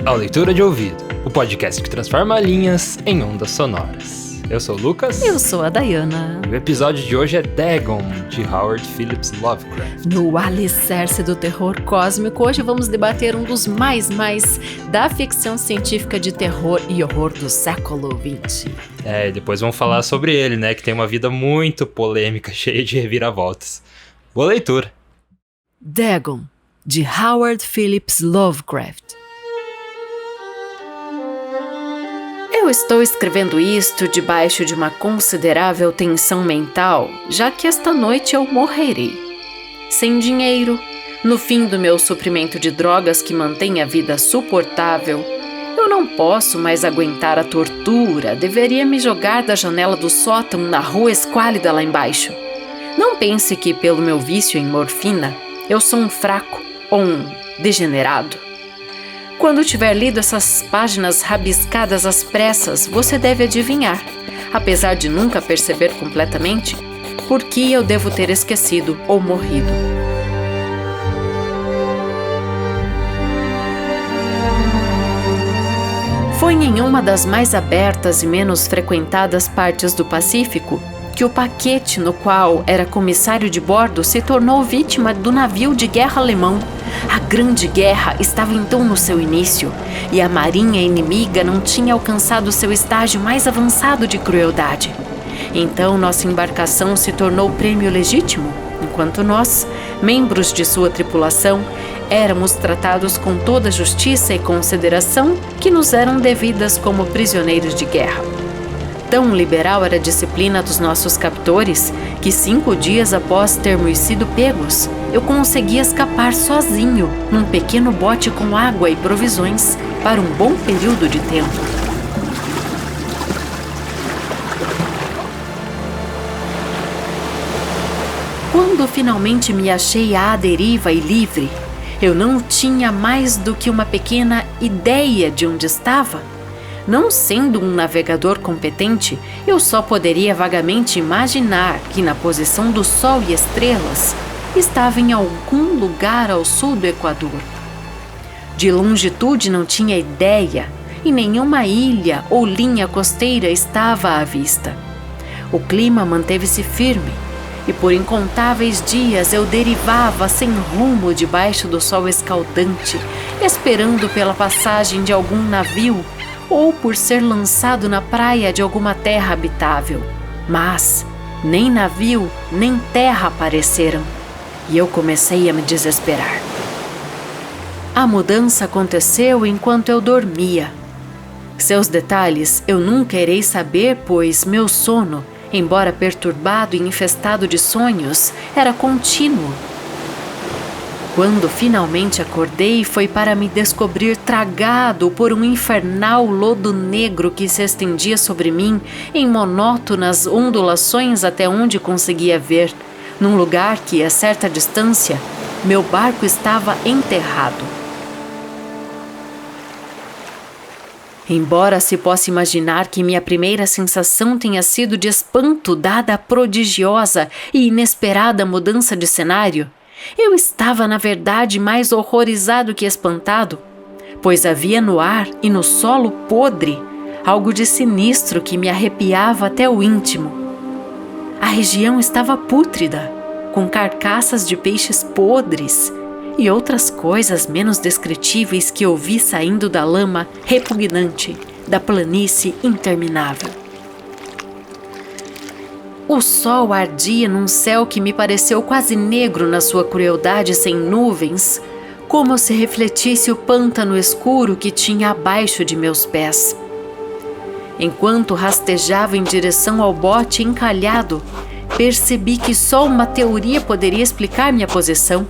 ao Leitura de Ouvido, o podcast que transforma linhas em ondas sonoras. Eu sou o Lucas. Eu sou a Dayana. E o episódio de hoje é Dagon, de Howard Phillips Lovecraft. No alicerce do terror cósmico, hoje vamos debater um dos mais da ficção científica de terror e horror do século XX. E depois vamos falar sobre ele, né, que tem uma vida muito polêmica, cheia de reviravoltas. Boa leitura! Dagon, de Howard Phillips Lovecraft. Eu estou escrevendo isto debaixo de uma considerável tensão mental, já que esta noite eu morrerei. Sem dinheiro, no fim do meu suprimento de drogas que mantém a vida suportável, eu não posso mais aguentar a tortura, deveria me jogar da janela do sótão na rua esquálida lá embaixo. Não pense que, pelo meu vício em morfina, eu sou um fraco ou um degenerado. Quando tiver lido essas páginas rabiscadas às pressas, você deve adivinhar, apesar de nunca perceber completamente, por que eu devo ter esquecido ou morrido. Foi em uma das mais abertas e menos frequentadas partes do Pacífico que o paquete no qual era comissário de bordo se tornou vítima do navio de guerra alemão. A Grande Guerra estava então no seu início, e a marinha inimiga não tinha alcançado seu estágio mais avançado de crueldade. Então nossa embarcação se tornou prêmio legítimo, enquanto nós, membros de sua tripulação, éramos tratados com toda a justiça e consideração que nos eram devidas como prisioneiros de guerra. Tão liberal era a disciplina dos nossos captores que 5 dias após termos sido pegos, eu consegui escapar sozinho num pequeno bote com água e provisões para um bom período de tempo. Quando finalmente me achei à deriva e livre, eu não tinha mais do que uma pequena ideia de onde estava. Não sendo um navegador competente, eu só poderia vagamente imaginar que na posição do Sol e estrelas estava em algum lugar ao sul do Equador. De longitude não tinha ideia e nenhuma ilha ou linha costeira estava à vista. O clima manteve-se firme e por incontáveis dias eu derivava sem rumo debaixo do sol escaldante, esperando pela passagem de algum navio ou por ser lançado na praia de alguma terra habitável. Mas nem navio, nem terra apareceram, e eu comecei a me desesperar. A mudança aconteceu enquanto eu dormia. Seus detalhes eu nunca irei saber, pois meu sono, embora perturbado e infestado de sonhos, era contínuo. Quando finalmente acordei, foi para me descobrir tragado por um infernal lodo negro que se estendia sobre mim em monótonas ondulações até onde conseguia ver, num lugar que, a certa distância, meu barco estava enterrado. Embora se possa imaginar que minha primeira sensação tenha sido de espanto dada a prodigiosa e inesperada mudança de cenário, eu estava, na verdade, mais horrorizado que espantado, pois havia no ar e no solo podre algo de sinistro que me arrepiava até o íntimo. A região estava pútrida, com carcaças de peixes podres e outras coisas menos descritíveis que eu vi saindo da lama repugnante da planície interminável. O sol ardia num céu que me pareceu quase negro na sua crueldade sem nuvens, como se refletisse o pântano escuro que tinha abaixo de meus pés. Enquanto rastejava em direção ao bote encalhado, percebi que só uma teoria poderia explicar minha posição.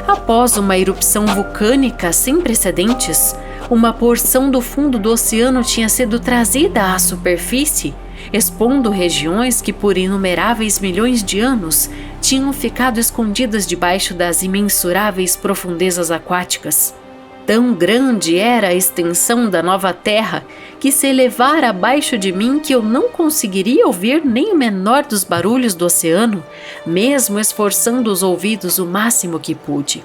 Após uma erupção vulcânica sem precedentes, uma porção do fundo do oceano tinha sido trazida à superfície, expondo regiões que por inumeráveis milhões de anos tinham ficado escondidas debaixo das imensuráveis profundezas aquáticas. Tão grande era a extensão da nova terra que se elevara abaixo de mim que eu não conseguiria ouvir nem o menor dos barulhos do oceano, mesmo esforçando os ouvidos o máximo que pude.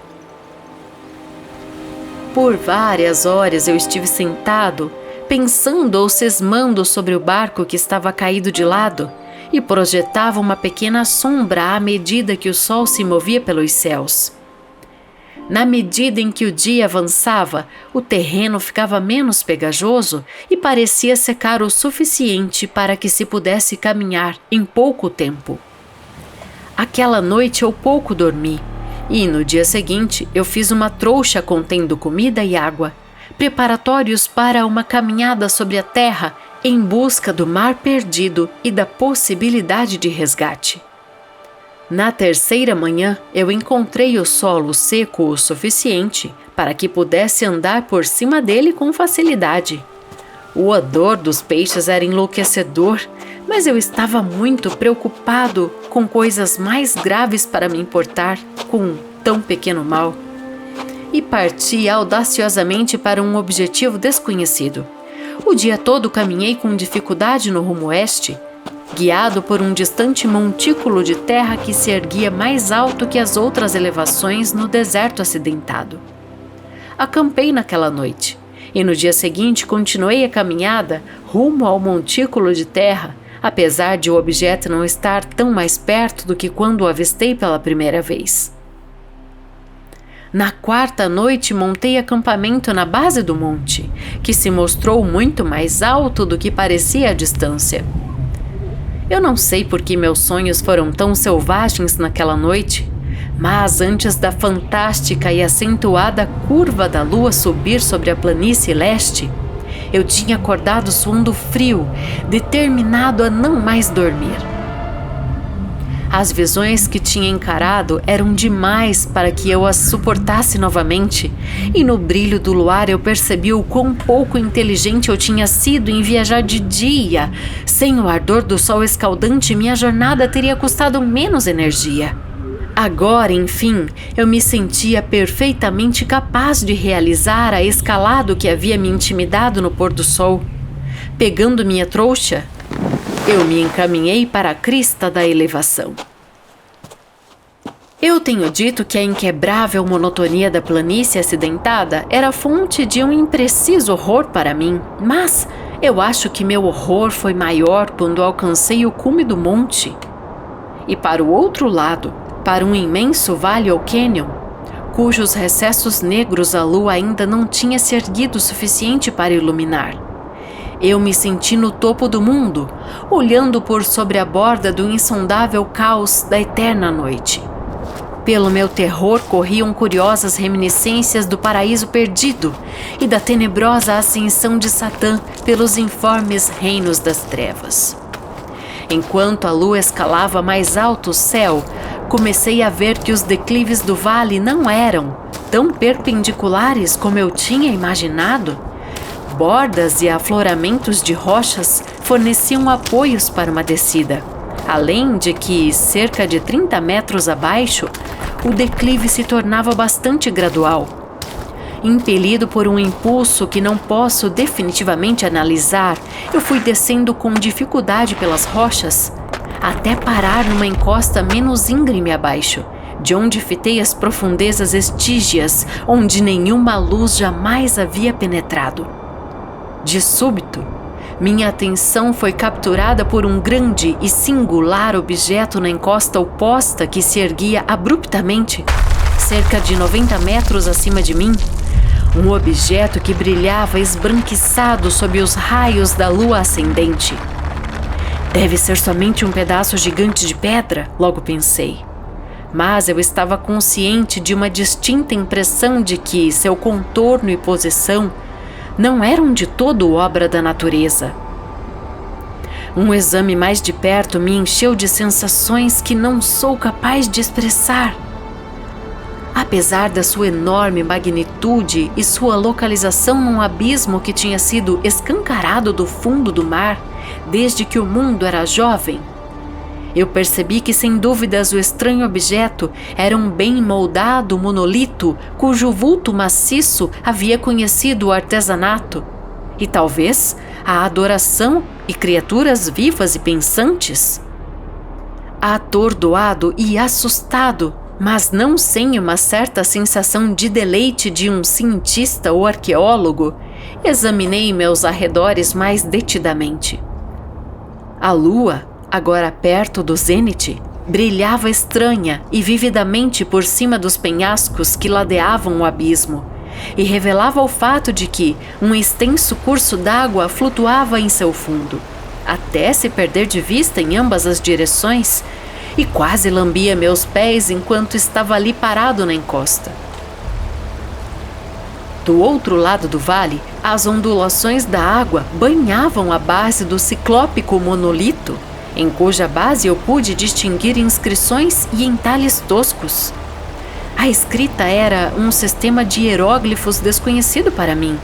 Por várias horas eu estive sentado, pensando ou cismando sobre o barco que estava caído de lado e projetava uma pequena sombra à medida que o sol se movia pelos céus. Na medida em que o dia avançava, o terreno ficava menos pegajoso e parecia secar o suficiente para que se pudesse caminhar em pouco tempo. Aquela noite eu pouco dormi e no dia seguinte eu fiz uma trouxa contendo comida e água, preparatórios para uma caminhada sobre a terra em busca do mar perdido e da possibilidade de resgate. Na terceira manhã, eu encontrei o solo seco o suficiente para que pudesse andar por cima dele com facilidade. O odor dos peixes era enlouquecedor, mas eu estava muito preocupado com coisas mais graves para me importar com um tão pequeno mal. E parti audaciosamente para um objetivo desconhecido. O dia todo caminhei com dificuldade no rumo oeste, guiado por um distante montículo de terra que se erguia mais alto que as outras elevações no deserto acidentado. Acampei naquela noite, e no dia seguinte continuei a caminhada rumo ao montículo de terra, apesar de o objeto não estar tão mais perto do que quando o avistei pela primeira vez. Na quarta noite montei acampamento na base do monte, que se mostrou muito mais alto do que parecia à distância. Eu não sei por que meus sonhos foram tão selvagens naquela noite, mas antes da fantástica e acentuada curva da lua subir sobre a planície leste, eu tinha acordado suando frio, determinado a não mais dormir. As visões que tinha encarado eram demais para que eu as suportasse novamente, e no brilho do luar eu percebi o quão pouco inteligente eu tinha sido em viajar de dia. Sem o ardor do sol escaldante, minha jornada teria custado menos energia. Agora, enfim, eu me sentia perfeitamente capaz de realizar a escalada que havia me intimidado no pôr do sol. Pegando minha trouxa, eu me encaminhei para a crista da elevação. Eu tenho dito que a inquebrável monotonia da planície acidentada era fonte de um impreciso horror para mim, mas eu acho que meu horror foi maior quando alcancei o cume do monte. E para o outro lado, para um imenso vale ou cânion, cujos recessos negros a lua ainda não tinha se erguido o suficiente para iluminar. Eu me senti no topo do mundo, olhando por sobre a borda do insondável caos da eterna noite. Pelo meu terror corriam curiosas reminiscências do paraíso perdido e da tenebrosa ascensão de Satã pelos informes reinos das trevas. Enquanto a lua escalava mais alto o céu, comecei a ver que os declives do vale não eram tão perpendiculares como eu tinha imaginado. Bordas e afloramentos de rochas forneciam apoios para uma descida, além de que, cerca de 30 metros abaixo, o declive se tornava bastante gradual. Impelido por um impulso que não posso definitivamente analisar, eu fui descendo com dificuldade pelas rochas, até parar numa encosta menos íngreme abaixo, de onde fitei as profundezas estígias, onde nenhuma luz jamais havia penetrado. De súbito, minha atenção foi capturada por um grande e singular objeto na encosta oposta que se erguia abruptamente, cerca de 90 metros acima de mim. Um objeto que brilhava esbranquiçado sob os raios da lua ascendente. Deve ser somente um pedaço gigante de pedra, logo pensei. Mas eu estava consciente de uma distinta impressão de que seu contorno e posição não eram de todo obra da natureza. Um exame mais de perto me encheu de sensações que não sou capaz de expressar. Apesar da sua enorme magnitude e sua localização num abismo que tinha sido escancarado do fundo do mar desde que o mundo era jovem, eu percebi que sem dúvidas o estranho objeto era um bem moldado monolito cujo vulto maciço havia conhecido o artesanato e talvez a adoração e criaturas vivas e pensantes. Atordoado e assustado, mas não sem uma certa sensação de deleite de um cientista ou arqueólogo, examinei meus arredores mais detidamente. A lua, agora perto do zênite, brilhava estranha e vividamente por cima dos penhascos que ladeavam o abismo, e revelava o fato de que um extenso curso d'água flutuava em seu fundo, até se perder de vista em ambas as direções, e quase lambia meus pés enquanto estava ali parado na encosta. Do outro lado do vale, as ondulações da água banhavam a base do ciclópico monolito, em cuja base eu pude distinguir inscrições e entalhes toscos. A escrita era um sistema de hieróglifos desconhecido para mim,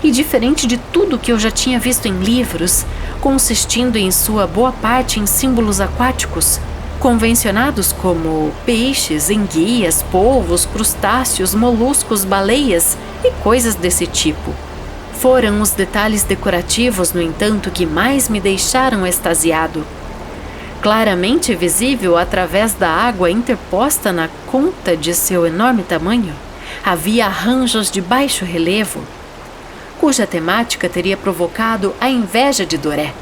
e diferente de tudo que eu já tinha visto em livros, consistindo em sua boa parte em símbolos aquáticos, convencionados como peixes, enguias, polvos, crustáceos, moluscos, baleias e coisas desse tipo. Foram os detalhes decorativos, no entanto, que mais me deixaram extasiado. Claramente visível através da água interposta na conta de seu enorme tamanho, havia arranjos de baixo relevo, cuja temática teria provocado a inveja de Doré.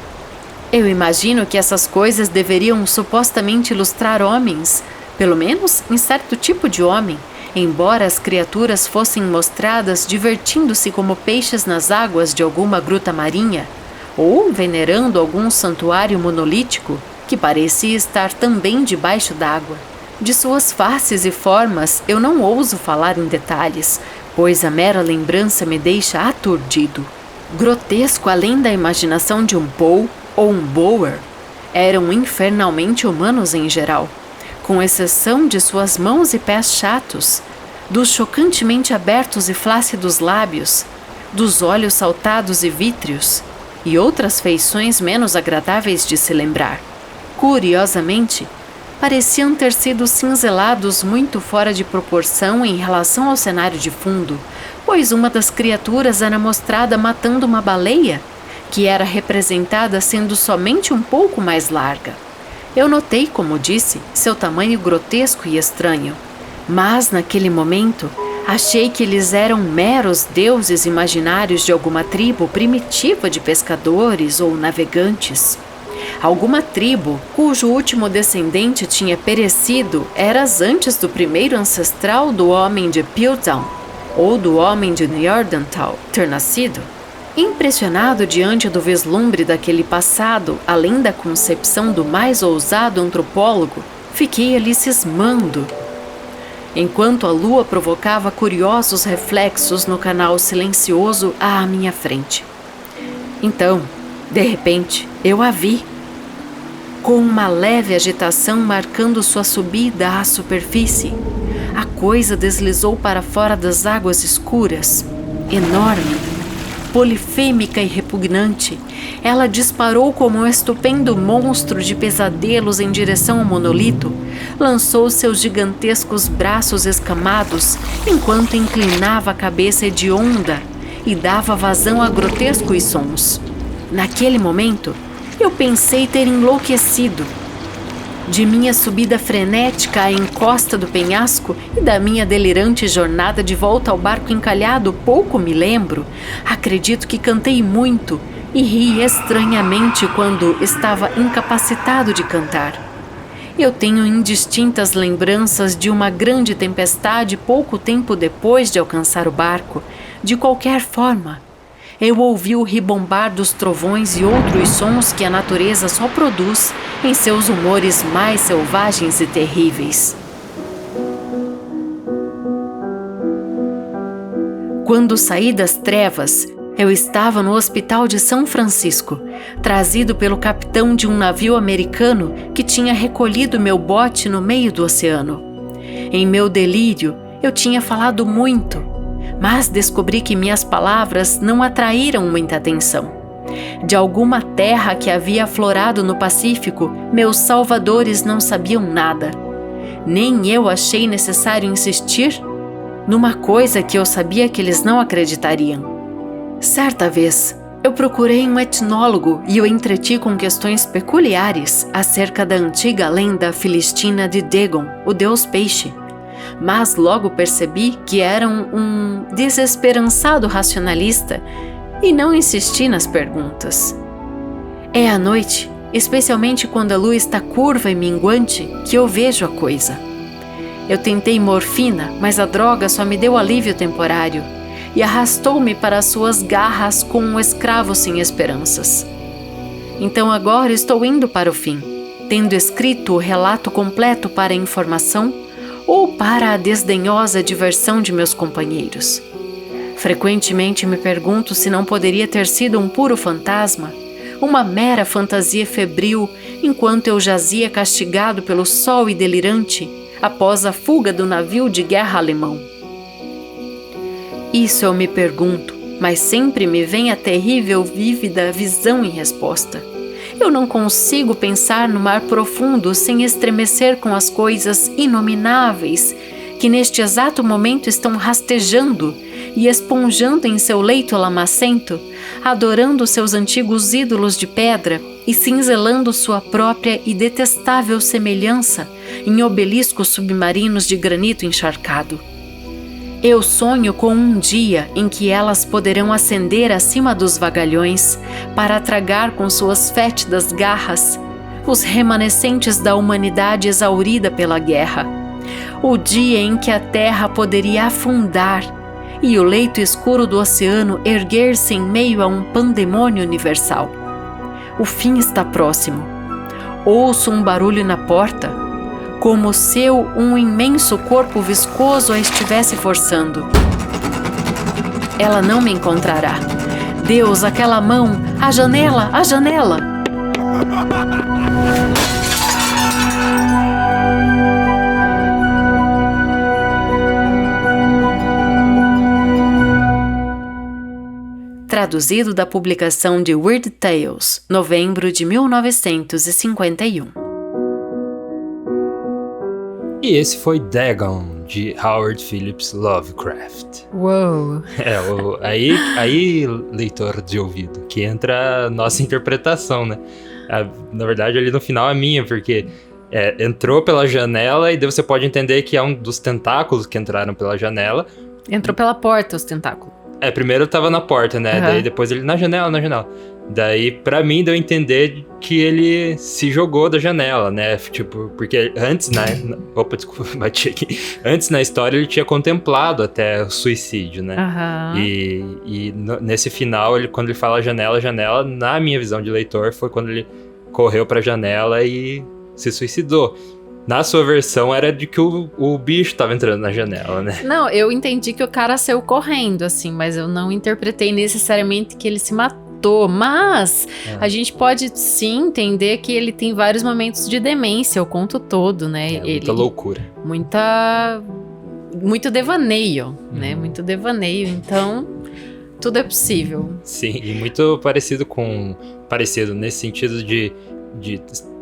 Eu imagino que essas coisas deveriam supostamente ilustrar homens, pelo menos em certo tipo de homem, embora as criaturas fossem mostradas divertindo-se como peixes nas águas de alguma gruta marinha, ou venerando algum santuário monolítico que parecia estar também debaixo d'água. De suas faces e formas eu não ouso falar em detalhes, pois a mera lembrança me deixa aturdido. Grotesco além da imaginação de um Poe ou um Bower, eram infernalmente humanos em geral, com exceção de suas mãos e pés chatos, dos chocantemente abertos e flácidos lábios, dos olhos saltados e vítreos, e outras feições menos agradáveis de se lembrar. Curiosamente, pareciam ter sido cinzelados muito fora de proporção em relação ao cenário de fundo, pois uma das criaturas era mostrada matando uma baleia, que era representada sendo somente um pouco mais larga. Eu notei, como disse, seu tamanho grotesco e estranho, mas naquele momento achei que eles eram meros deuses imaginários de alguma tribo primitiva de pescadores ou navegantes. Alguma tribo cujo último descendente tinha perecido eras antes do primeiro ancestral do homem de Piltdown ou do homem de Neanderthal ter nascido. Impressionado diante do vislumbre daquele passado, além da concepção do mais ousado antropólogo, fiquei ali cismando, enquanto a lua provocava curiosos reflexos no canal silencioso à minha frente. Então, de repente, eu a vi, com uma leve agitação marcando sua subida à superfície. A coisa deslizou para fora das águas escuras, enorme, polifêmica e repugnante. Ela disparou como um estupendo monstro de pesadelos em direção ao monolito, lançou seus gigantescos braços escamados enquanto inclinava a cabeça hedionda e dava vazão a grotescos sons. Naquele momento, eu pensei ter enlouquecido. De minha subida frenética à encosta do penhasco e da minha delirante jornada de volta ao barco encalhado, pouco me lembro. Acredito que cantei muito e ri estranhamente quando estava incapacitado de cantar. Eu tenho indistintas lembranças de uma grande tempestade pouco tempo depois de alcançar o barco. De qualquer forma, eu ouvi o ribombar dos trovões e outros sons que a natureza só produz em seus humores mais selvagens e terríveis. Quando saí das trevas, eu estava no Hospital de São Francisco, trazido pelo capitão de um navio americano que tinha recolhido meu bote no meio do oceano. Em meu delírio, eu tinha falado muito, mas descobri que minhas palavras não atraíram muita atenção. De alguma terra que havia aflorado no Pacífico, meus salvadores não sabiam nada. Nem eu achei necessário insistir numa coisa que eu sabia que eles não acreditariam. Certa vez, eu procurei um etnólogo e o entreti com questões peculiares acerca da antiga lenda filistina de Dagon, o deus peixe, mas logo percebi que era um desesperançado racionalista e não insisti nas perguntas. É à noite, especialmente quando a lua está curva e minguante, que eu vejo a coisa. Eu tentei morfina, mas a droga só me deu alívio temporário e arrastou-me para suas garras como um escravo sem esperanças. Então agora estou indo para o fim, tendo escrito o relato completo para a informação ou para a desdenhosa diversão de meus companheiros. Frequentemente me pergunto se não poderia ter sido um puro fantasma, uma mera fantasia febril, enquanto eu jazia castigado pelo sol e delirante após a fuga do navio de guerra alemão. Isso eu me pergunto, mas sempre me vem a terrível, vívida visão em resposta. Eu não consigo pensar no mar profundo sem estremecer com as coisas inomináveis que neste exato momento estão rastejando e esponjando em seu leito lamacento, adorando seus antigos ídolos de pedra e cinzelando sua própria e detestável semelhança em obeliscos submarinos de granito encharcado. Eu sonho com um dia em que elas poderão ascender acima dos vagalhões para tragar com suas fétidas garras os remanescentes da humanidade exaurida pela guerra. O dia em que a terra poderia afundar e o leito escuro do oceano erguer-se em meio a um pandemônio universal. O fim está próximo. Ouço um barulho na porta, como se um imenso corpo viscoso a estivesse forçando. Ela não me encontrará. Deus, aquela mão! A janela! A janela! Traduzido da publicação de Weird Tales, novembro de 1951. E esse foi Dagon, de Howard Phillips Lovecraft. Uou! Aí, leitor de ouvido, que entra a nossa interpretação, né? Na verdade, ali no final é minha, porque entrou pela janela e daí você pode entender que é um dos tentáculos que entraram pela janela. Entrou pela porta os tentáculos. Primeiro tava na porta, né? Uhum. Daí depois ele na janela. Daí, pra mim, deu a entender que ele se jogou da janela, né? Tipo, porque antes, né? Opa, desculpa, bati aqui. Antes, na história, ele tinha contemplado até o suicídio, né? Uhum. E nesse final, quando ele fala janela, na minha visão de leitor, foi quando ele correu pra janela e se suicidou. Na sua versão, era de que o bicho tava entrando na janela, né? Não, eu entendi que o cara saiu correndo, assim, mas eu não interpretei necessariamente que ele se matou. Mas a gente pode sim entender que ele tem vários momentos de demência, o conto todo, né? Muita loucura. Muito devaneio, né? Muito devaneio, então tudo é possível. Sim, e muito parecido nesse sentido de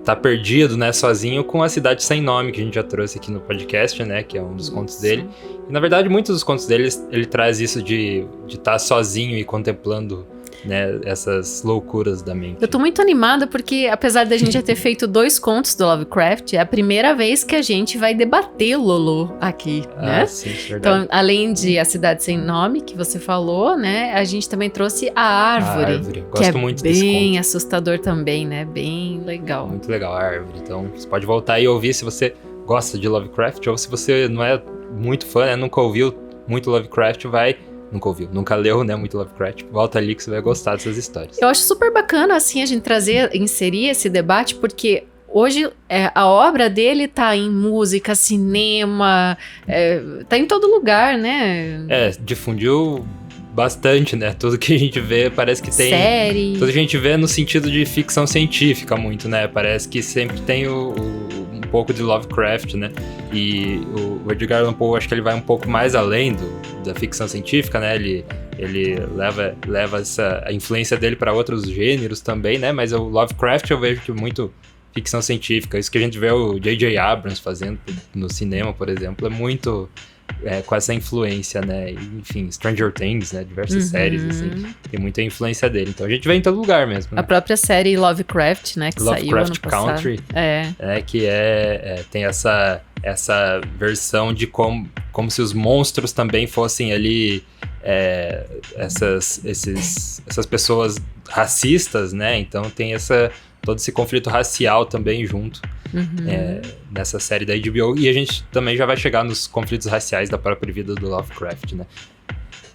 tá perdido, né, sozinho, com A Cidade Sem Nome, que a gente já trouxe aqui no podcast, né, que é um dos contos dele. E, na verdade, muitos dos contos dele, ele traz isso de estar sozinho e contemplando, né, essas loucuras da mente. Eu tô muito animada porque, apesar da gente já ter feito 2 contos do Lovecraft, é a primeira vez que a gente vai debater o Lolo aqui, né? Sim, verdade. Então, além de A Cidade Sem Nome, que você falou, né, a gente também trouxe A Árvore. Gosto muito desse conto. Bem assustador também, né? Bem legal. Muito legal a Árvore. Então, você pode voltar e ouvir se você gosta de Lovecraft, ou se você não é muito fã, né, nunca ouviu muito Lovecraft, nunca leu, né, muito Lovecraft, volta ali que você vai gostar dessas histórias. Eu acho super bacana, assim, a gente inserir esse debate, porque hoje a obra dele tá em música, cinema, tá em todo lugar, né? Difundiu bastante, né? Tudo que a gente vê parece que tem... Série. Tudo que a gente vê no sentido de ficção científica muito, né? Parece que sempre tem um pouco de Lovecraft, né? E o Edgar Allan Poe, acho que ele vai um pouco mais além da ficção científica, né? Ele leva a influência dele para outros gêneros também, né? Mas o Lovecraft eu vejo que muito ficção científica. Isso que a gente vê o J.J. Abrams fazendo no cinema, por exemplo, é muito... com essa influência, né? Enfim, Stranger Things, né? Diversas séries, assim. Tem muita influência dele. Então a gente vê em todo lugar mesmo. Né? A própria série Lovecraft, né? Que saiu ano passado. Country. Que tem essa essa versão de como se os monstros também fossem ali essas pessoas racistas, né? Então tem todo esse conflito racial também junto nessa série da HBO. E a gente também já vai chegar nos conflitos raciais da própria vida do Lovecraft, né?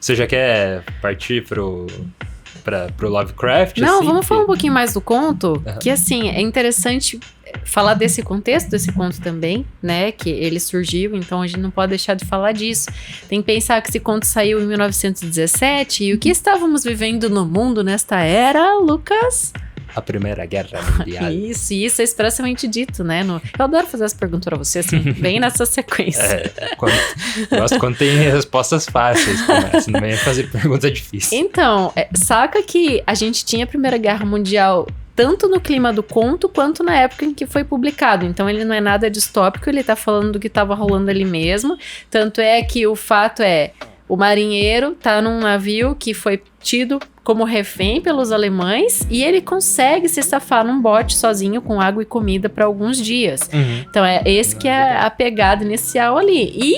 Você já quer partir pro Lovecraft? Não, assim, vamos falar um pouquinho mais do conto, que assim, é interessante falar desse contexto desse conto também, né, que ele surgiu, então a gente não pode deixar de falar disso. Tem que pensar que esse conto saiu em 1917 e o que estávamos vivendo no mundo nesta era, Lucas? A Primeira Guerra Mundial. Isso é expressamente dito, né? Eu adoro fazer essa pergunta pra você, assim, bem nessa sequência. Gosto quando tem respostas fáceis, não vem fazer pergunta difícil. Então, saca que a gente tinha a Primeira Guerra Mundial tanto no clima do conto, quanto na época em que foi publicado. Então, ele não é nada distópico, ele tá falando do que tava rolando ali mesmo. Tanto é que o fato o marinheiro tá num navio que foi tido como refém pelos alemães e ele consegue se safar num bote sozinho com água e comida para alguns dias. Então esse que é a pegada inicial ali. E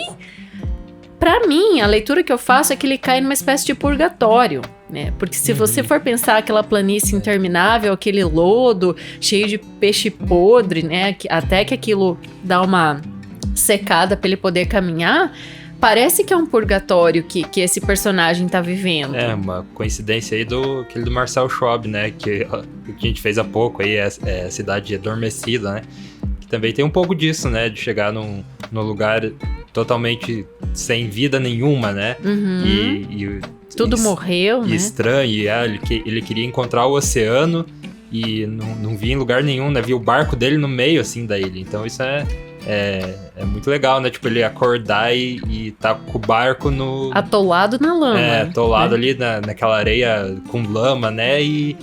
para mim, a leitura que eu faço é que ele cai numa espécie de purgatório, né? Porque se você for pensar aquela planície interminável, aquele lodo cheio de peixe podre, né? Até que aquilo dá uma secada para ele poder caminhar, parece que é um purgatório que esse personagem tá vivendo. É uma coincidência aí aquele do Marcel Schwab, né? Que a gente fez há pouco aí, a Cidade Adormecida, né? Que também tem um pouco disso, né? De chegar num lugar totalmente sem vida nenhuma, né? E tudo morreu, né? Estranho, e ele queria encontrar o oceano e não via em lugar nenhum, né? Via o barco dele no meio, assim, da ilha. Então isso é muito legal, né? Tipo, ele acordar e tá com o barco atolado na lama. Atolado ali naquela areia com lama, né? E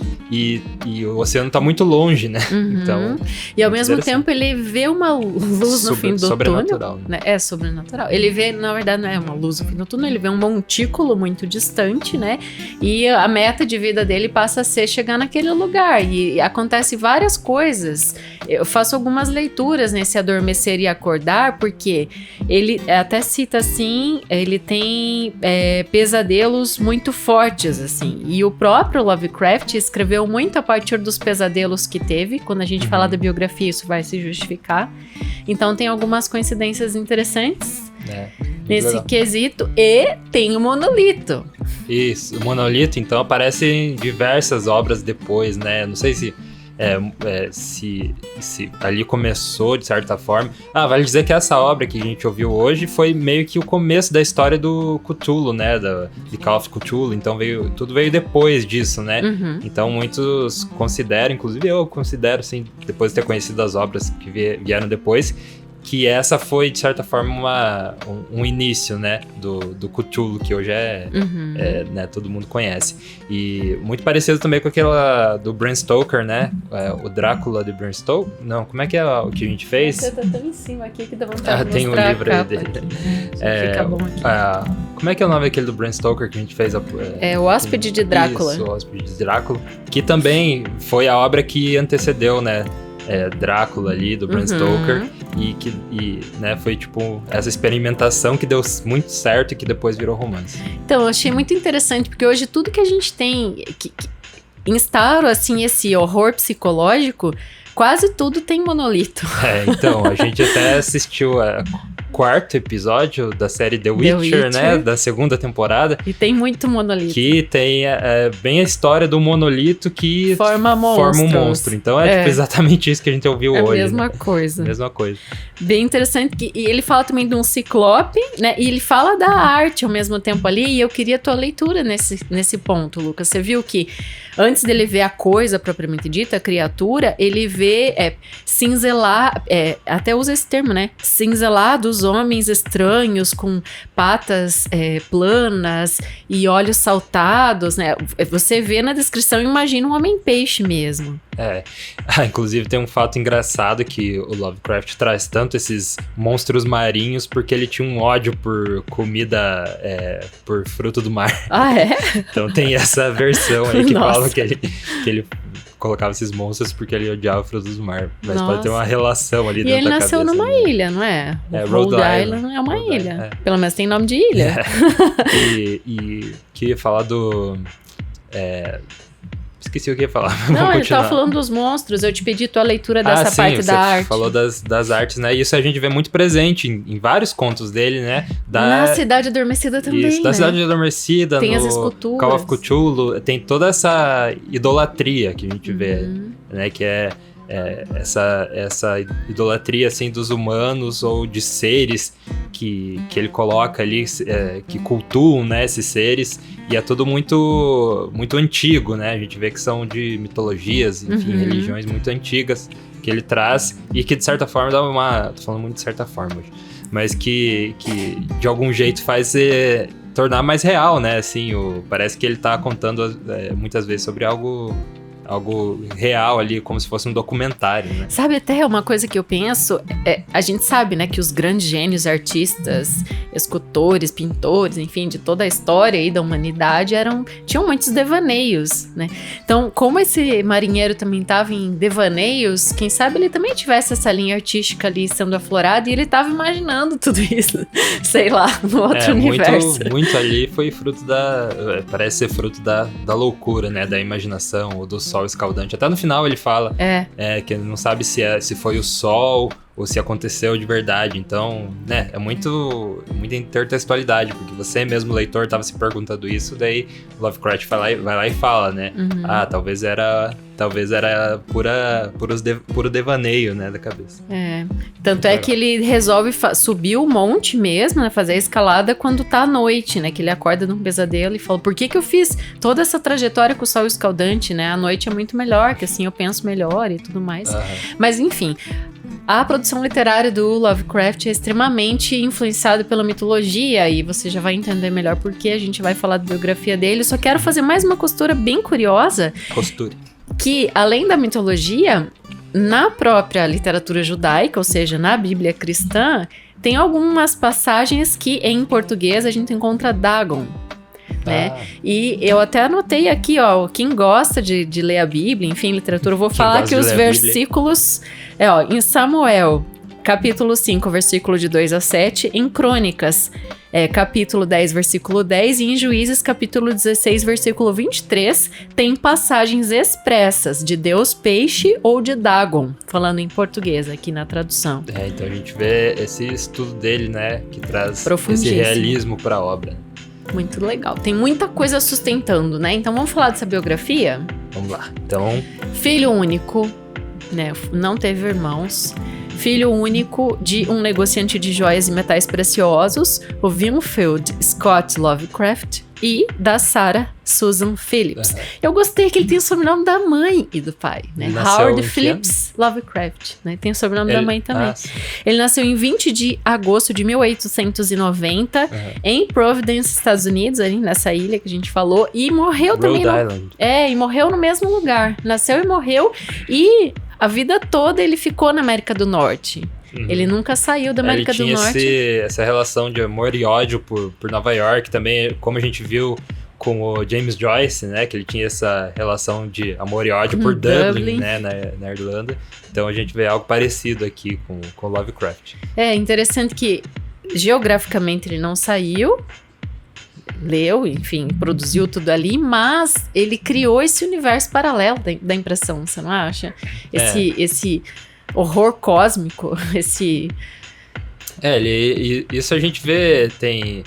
o oceano tá muito longe, né? Então... E ao mesmo tempo ele vê uma luz no fim do sobrenatural, túnel. Né? É sobrenatural. Ele vê, na verdade, não é uma luz no fim do túnel, ele vê um montículo muito distante, né? E a meta de vida dele passa a ser chegar naquele lugar. E acontece várias coisas. Eu faço algumas leituras nesse Adormecer e Acordar, porque ele até cita assim, ele tem pesadelos muito fortes, assim, e o próprio Lovecraft escreveu muito a partir dos pesadelos que teve. Quando a gente falar da biografia, isso vai se justificar. Então tem algumas coincidências interessantes nesse legal. Quesito, e tem o monolito. Isso, o monolito então aparece em diversas obras depois, né? Não sei se ali começou de certa forma. Vale dizer que essa obra que a gente ouviu hoje foi meio que o começo da história do Cthulhu, né? De Call of Cthulhu. Então tudo veio depois disso, né? Então muitos consideram, inclusive eu considero, assim, depois de ter conhecido as obras que vieram depois, que essa foi, de certa forma, um início, né, do Cthulhu, que hoje né, todo mundo conhece. E muito parecido também com aquela do Bram Stoker, né, o Drácula de Bram Stoker. Não, como é que é o que a gente fez? Você tá tão em cima aqui que dá vontade de tem um livro aí dele. Fica bom aqui. Como é que é o nome daquele do Bram Stoker que a gente fez? O Hóspede de Drácula. Isso, o Hóspede de Drácula, que também foi a obra que antecedeu, né, Drácula ali, do Bram Stoker, e né, foi tipo essa experimentação que deu muito certo e que depois virou romance. Então, eu achei muito interessante, porque hoje tudo que a gente tem que instaura, assim, esse horror psicológico, quase tudo tem monolito. Então, a gente até assistiu quarto episódio da série The Witcher, né? Da segunda temporada. E tem muito monolito. Que tem bem a história do monolito que forma um monstro. Então tipo, exatamente isso que a gente ouviu hoje. É a mesma coisa. Mesma coisa. Bem interessante. E ele fala também de um ciclope, né? E ele fala da arte ao mesmo tempo ali. E eu queria a tua leitura nesse ponto, Lucas. Você viu que antes dele ver a coisa propriamente dita, a criatura, ele vê cinzelar, até usa esse termo, né? Cinzelados homens estranhos com patas planas e olhos saltados, né? Você vê na descrição, imagina um homem-peixe mesmo. Inclusive tem um fato engraçado que o Lovecraft traz tanto esses monstros marinhos porque ele tinha um ódio por comida, por fruto do mar. Ah, é? Então tem essa versão aí que fala que ele colocava esses monstros porque ele odiava frutos do mar. Mas Nossa. pode ter uma relação ali E dentro ele da nasceu cabeça, numa né? ilha, não é? Rhode Island Island. é uma Rhode ilha. Island, Pelo menos tem nome de ilha. E que ia falar do... esqueci o que ia falar. Não, Vamos ele continuar. tava falando dos monstros. Eu te pedi tua leitura dessa sim, parte você da arte. falou das artes, né? Isso a gente vê muito presente em vários contos dele, né? Na Cidade Adormecida também, Isso, né? da Cidade Adormecida, Tem no as esculturas. Call of Cthulhu, tem toda essa idolatria que a gente vê, né? Que é essa idolatria, assim, dos humanos ou de seres que ele coloca ali, que cultuam, né, esses seres, e é tudo muito, muito antigo, né? A gente vê que são de mitologias, enfim, religiões muito antigas que ele traz e que, de certa forma, dá uma... Tô falando muito de certa forma hoje, mas que de algum jeito faz tornar mais real, né? Assim, parece que ele tá contando muitas vezes sobre algo real ali, como se fosse um documentário, né? Sabe, até uma coisa que eu penso, a gente sabe, né, que os grandes gênios artistas, escultores, pintores, enfim, de toda a história aí da humanidade, tinham muitos devaneios, né? Então, como esse marinheiro também estava em devaneios, quem sabe ele também tivesse essa linha artística ali sendo aflorada e ele estava imaginando tudo isso, sei lá, no outro universo. Muito ali foi fruto parece ser fruto da loucura, né, da imaginação, ou do sol escaldante. Até no final ele fala que ele não sabe se foi o sol ou se aconteceu de verdade. Então, né, é muita intertextualidade, porque você mesmo, leitor, estava se perguntando isso, daí Lovecraft vai lá e fala, né? Talvez era puro devaneio, né, da cabeça. Tanto é que ele resolve subir o monte mesmo, né, fazer a escalada quando tá à noite, né, que ele acorda num pesadelo e fala, por que eu fiz toda essa trajetória com o sol escaldante, né? A noite é muito melhor, que assim eu penso melhor e tudo mais. Mas, enfim, a produção literária do Lovecraft é extremamente influenciada pela mitologia e você já vai entender melhor porque a gente vai falar da biografia dele. Só quero fazer mais uma costura bem curiosa. Costure. Que, além da mitologia, na própria literatura judaica, ou seja, na Bíblia cristã, tem algumas passagens que em português a gente encontra Dagon. Né? E eu até anotei aqui, ó, quem gosta de ler a Bíblia, enfim, literatura, eu vou falar que os versículos, em Samuel, capítulo 5, versículo de 2 a 7, em Crônicas, capítulo 10, versículo 10, e em Juízes, capítulo 16, versículo 23, tem passagens expressas de Deus Peixe ou de Dagon, falando em português aqui na tradução. Então a gente vê esse estudo dele, né, que traz esse realismo para a obra. Muito legal. Tem muita coisa sustentando, né? Então vamos falar dessa biografia? Vamos lá. Então, filho único, né? Não teve irmãos. Filho único de um negociante de joias e metais preciosos, o Winfield Scott Lovecraft, e da Sarah Susan Phillips. Eu gostei que ele tem o sobrenome da mãe e do pai, né? Howard Phillips Lovecraft, né? Tem o sobrenome da mãe também. Ele nasceu em 20 de agosto de 1890 em Providence, Estados Unidos, ali nessa ilha que a gente falou, e morreu também e morreu no mesmo lugar. Nasceu e morreu, e a vida toda ele ficou na América do Norte. Ele nunca saiu da América do Norte. Ele tinha essa relação de amor e ódio por Nova York também, como a gente viu com o James Joyce, né? Que ele tinha essa relação de amor e ódio por Dublin, né? Na Irlanda. Então a gente vê algo parecido aqui com Lovecraft. É interessante que geograficamente ele não saiu, leu, enfim, produziu tudo ali, mas ele criou esse universo paralelo da impressão, você não acha? Esse horror cósmico, esse... Isso a gente vê, tem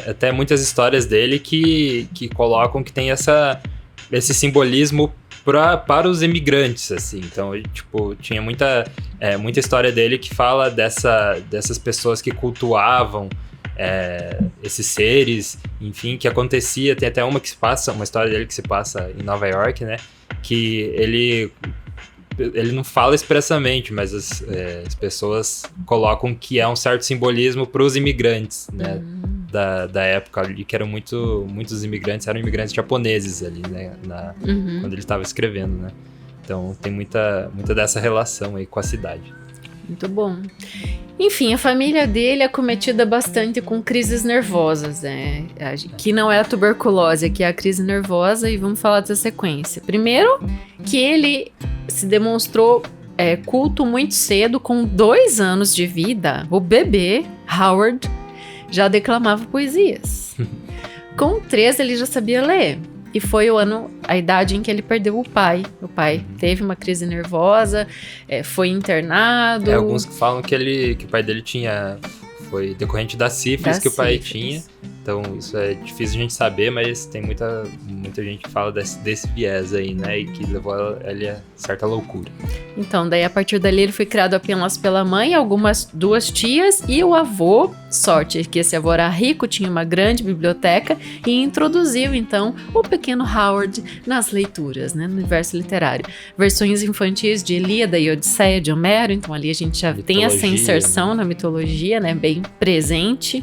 até muitas histórias dele que colocam que tem esse simbolismo para os imigrantes, assim. Então, tipo, tinha muita história dele que fala dessas pessoas que cultuavam esses seres, enfim, que acontecia. Tem até uma história dele que se passa em Nova York, né? Que ele não fala expressamente, mas as pessoas colocam que é um certo simbolismo para os imigrantes, né? Da época ali, que eram muitos imigrantes, eram imigrantes japoneses ali, né? Quando ele estava escrevendo, né? Então tem muita dessa relação aí com a cidade. Muito bom. Enfim, a família dele é cometida bastante com crises nervosas, né? Que não é a tuberculose, que é a crise nervosa, e vamos falar da sequência. Primeiro, que ele se demonstrou culto muito cedo, com 2 anos de vida. O bebê, Howard, já declamava poesias. Com 3, ele já sabia ler. E foi a idade em que ele perdeu o pai. O pai teve uma crise nervosa, foi internado. Alguns que falam que o pai dele foi decorrente da sífilis que o pai tinha. Então isso é difícil a gente saber, mas tem muita gente que fala desse viés aí, né? E que levou ele a certa loucura. Então, daí a partir dali ele foi criado apenas pela mãe, duas tias e o avô. Sorte que esse avô era rico, tinha uma grande biblioteca e introduziu então o pequeno Howard nas leituras, né? No universo literário. Versões infantis de Ilíada e Odisseia de Homero, então ali a gente já tem essa inserção na mitologia, né? Bem presente.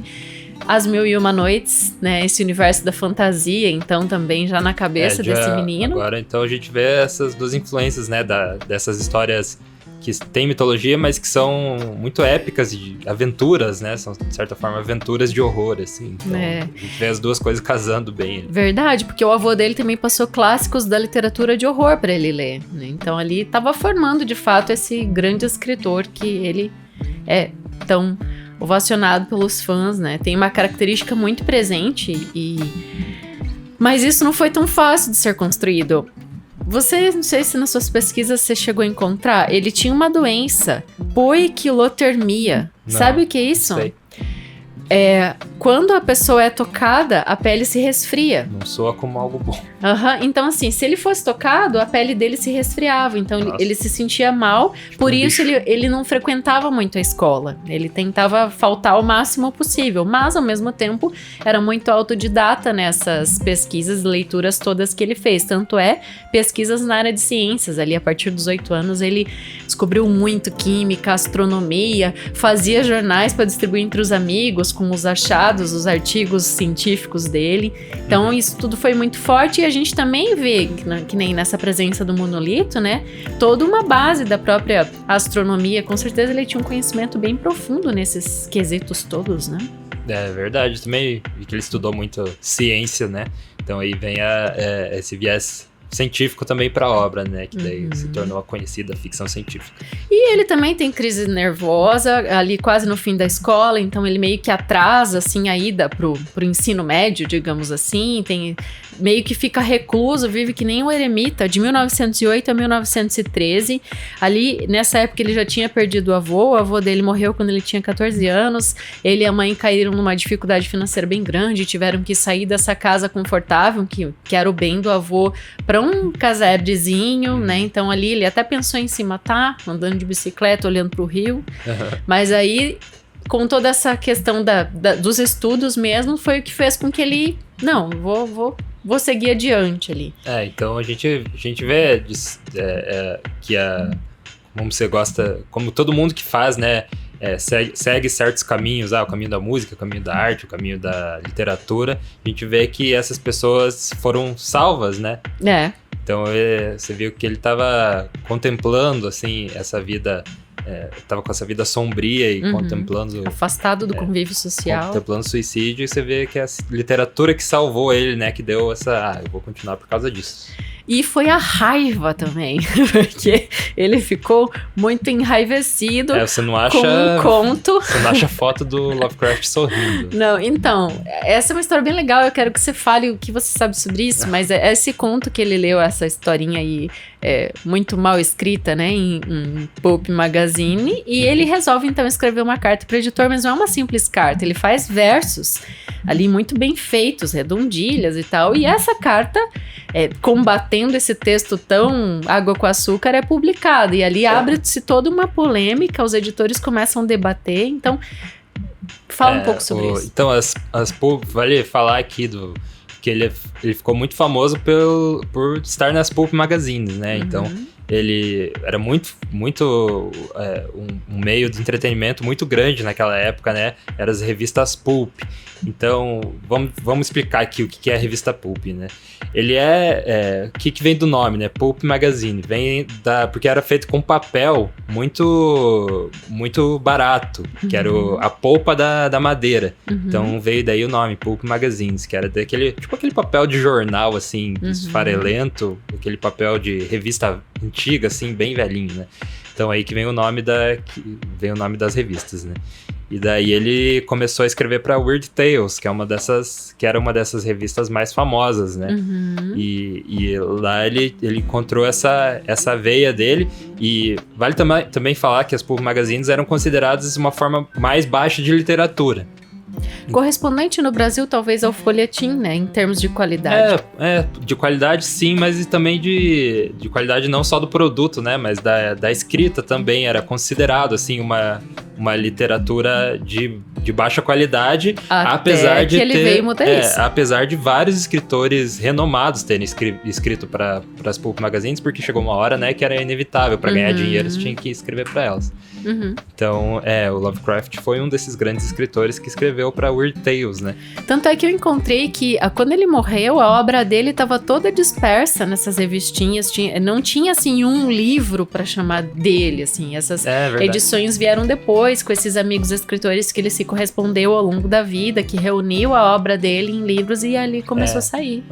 As Mil e Uma Noites, né? Esse universo da fantasia, então, também já na cabeça desse menino. Agora, então, a gente vê essas duas influências, né? Dessas histórias que tem mitologia, mas que são muito épicas de aventuras, né? São, de certa forma, aventuras de horror, assim. Então, a gente vê as duas coisas casando bem. Verdade, porque o avô dele também passou clássicos da literatura de horror para ele ler, né? Então, ali estava formando, de fato, esse grande escritor que ele é tão ovacionado pelos fãs, né? Tem uma característica muito presente mas isso não foi tão fácil de ser construído. Você, não sei se nas suas pesquisas você chegou a encontrar, ele tinha uma doença, poiquilotermia. Não, sabe o que é isso? Sei. Quando a pessoa é tocada, a pele se resfria. Não soa como algo bom. Então, assim, se ele fosse tocado, a pele dele se resfriava. Então, ele se sentia mal. Por isso, ele não frequentava muito a escola. Ele tentava faltar o máximo possível. Mas, ao mesmo tempo, era muito autodidata nessas pesquisas e leituras todas que ele fez. Tanto pesquisas na área de ciências. Ali, a partir dos 8 anos, ele descobriu muito química, astronomia, fazia jornais para distribuir entre os amigos, com os achados, os artigos científicos dele. Então, isso tudo foi muito forte e a gente também vê, que nem nessa presença do monolito, né? Toda uma base da própria astronomia. Com certeza ele tinha um conhecimento bem profundo nesses quesitos todos, né? É verdade. Também vi que ele estudou muito ciência, né? Então aí vem esse viés científico também para a obra, né? Que daí se tornou a conhecida ficção científica. E ele também tem crise nervosa ali quase no fim da escola, então ele meio que atrasa assim a ida pro ensino médio, digamos assim, meio que fica recluso, vive que nem um eremita, de 1908 a 1913. Ali, nessa época, ele já tinha perdido o avô dele morreu quando ele tinha 14 anos, ele e a mãe caíram numa dificuldade financeira bem grande, tiveram que sair dessa casa confortável, que era o bem do avô, para um casebrezinho, né? Então ali ele até pensou em se matar, andando de bicicleta, olhando pro rio, mas aí, com toda essa questão dos estudos mesmo, foi o que fez com que ele, não, vou seguir adiante ali. Então a gente vê que como você gosta, como todo mundo que faz, né, segue certos caminhos, o caminho da música, o caminho da arte, o caminho da literatura, a gente vê que essas pessoas foram salvas, né? Então você viu que ele estava contemplando, assim, essa vida, estava com essa vida sombria e contemplando... Afastado do convívio social. Contemplando suicídio, e você vê que é a literatura que salvou ele, né? Que deu eu vou continuar por causa disso. E foi a raiva também, porque ele ficou muito enraivecido você não acha, com um conto. Você não acha foto do Lovecraft sorrindo. Não, então, essa é uma história bem legal, eu quero que você fale o que você sabe sobre isso, mas esse conto que ele leu, essa historinha aí, muito mal escrita, né, em Pulp Magazine, e ele resolve então escrever uma carta para o editor, mas não é uma simples carta, ele faz versos ali muito bem feitos, redondilhas e tal, e essa carta, combatendo esse texto tão água com açúcar, é publicada, e ali abre-se toda uma polêmica, os editores começam a debater, então fala um pouco sobre isso. Então, vale falar aqui que ele ficou muito famoso por estar nas Pulp Magazines, né? Então, ele era um meio de entretenimento muito grande naquela época, né? Eram as revistas Pulp. Então, vamos explicar aqui o que é a revista Pulp, né? Ele o que vem do nome, né? Pulp Magazine. Porque era feito com papel muito, muito barato, que era a polpa da madeira. Então, veio daí o nome, Pulp Magazines, que era aquele papel de jornal, assim, esfarelento, aquele papel de revista antiga, assim, bem velhinho, né? Então, aí que vem o nome das revistas, né? E daí ele começou a escrever para Weird Tales, que era uma dessas revistas mais famosas, né? E lá ele encontrou essa veia dele. E vale também falar que as Pulp Magazines eram consideradas uma forma mais baixa de literatura. Correspondente no Brasil, talvez, ao folhetim, né? Em termos de qualidade. De qualidade sim, mas também de qualidade não só do produto, né? Mas da escrita também. Era considerado, assim, uma literatura de baixa qualidade, apesar de veio mudar isso. Apesar de vários escritores renomados terem escrito para as Pulp Magazines, porque chegou uma hora, né, que era inevitável. Para ganhar dinheiro, você tinha que escrever para elas. Então, o Lovecraft foi um desses grandes escritores que escreveu para Weird Tales, né? Tanto é que eu encontrei que quando ele morreu, a obra dele estava toda dispersa nessas revistinhas. Não tinha, assim, um livro para chamar dele, assim. Essas edições vieram depois, com esses amigos escritores que ele se correspondeu ao longo da vida, que reuniu a obra dele em livros e ali começou a sair.